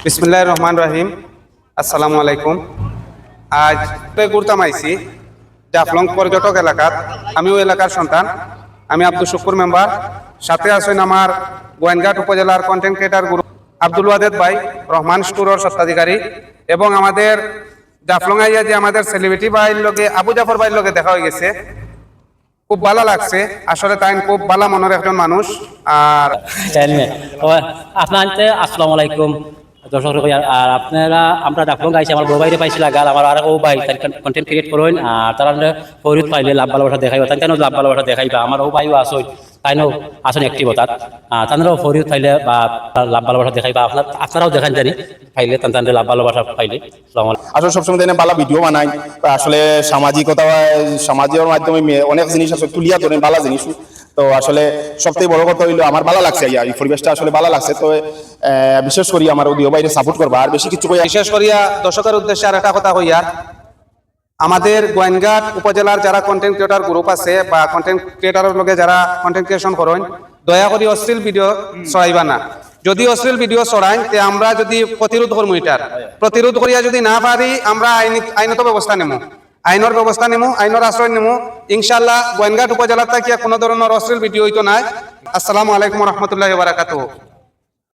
বিসমিল্লাহির রহমানির রহিম। আসসালামু আলাইকুম। আজ ঘুরতাম আইছি জাফলং পর্যটক এলাকাত। আমিও এলাকার সন্তান। আমি আব্দুল শুকুর মেম্বার। সাথে আছেন আমার গোয়েনঘাট উপজেলার কন্টেন্ট ক্রিয়েটার গুরু আব্দুল ওয়াদেদ ভাই, রহমান স্টোরের স্বত্বাধিকারী, এবং আমাদের জাফলং আইয়া যে আমাদের সেলিব্রিটি ভাইয়ের লগে আবু জাফর ভাইয়ের লগে দেখা হয়ে গেছে। খুব ভালো লাগছে। আসলে তাই খুব ভালো মনের একজন মানুষ। আর আপনার আসসালামু আলাইকুম দর্শক। আর আপনারা আমরা ডাকলং গাইছি আমার বউ বাইরে পাইছিল গাল আমার আর ও ভাই কন্টেন্ট ক্রিয়েট করুন। আর তারা ফরিদ পাইলে লাভ ভালোবাসা দেখাইবা, তাই কেন লাভ ভালোবাসা দেখাইবা। আমার ও ভাইও আসুন, তাই নো আসুন একটি বতাত তাদেরও ফরিদ পাইলে বা লাভ ভালোবাসা দেখাইবা। আপনারাও দেখান জানি পাইলে তাদের লাভ ভালোবাসা পাইলে। আসলে সবসময় তাই ভালো ভিডিও বানাই। আসলে সামাজিকতা সমাজের মাধ্যমে অনেক জিনিস আসলে তুলিয়া ধরেন ভালো জিনিস। তো আসলে সবথেকে বড় কথা হইলো আমার ভালো লাগছে, এই পরিবেশটা আসলে ভালো লাগছে। তো বিশেষ করি আমার ওদিও বাইরে সাপোর্ট করবা। আর বেশি কিছু বিশেষ করিয়া দর্শকের উদ্দেশ্যে আর একটা কথা হইয়া, আমাদের গোয়েনঘাট উপজেলার যারা কন্টেন্ট ক্রিয়েটর গ্রুপ আছে বা কন্টেন্ট ক্রিয়েটরের লগে যারা কন্টেন্ট ক্রিয়েশন করেন, দয়া করে অশ্লীল ভিডিও ছড়াইবা না। যদি অশ্লীল ভিডিও ছড়াই তে আমরা যদি প্রতিরোধ করবো, এটার প্রতিরোধ করিয়া যদি না পারি আমরা আইনত ব্যবস্থা নেব, আইনের ব্যবস্থা নেব, আইনের আশ্রয় নেব। ইনশাল্লাহ গোয়েনঘাট উপজেলার থেকে কোনো ধরনের অশ্লীল ভিডিও হইতো নাই। আসসালামু আলাইকুম রহমতুল্লাহ বারাকাতুহু।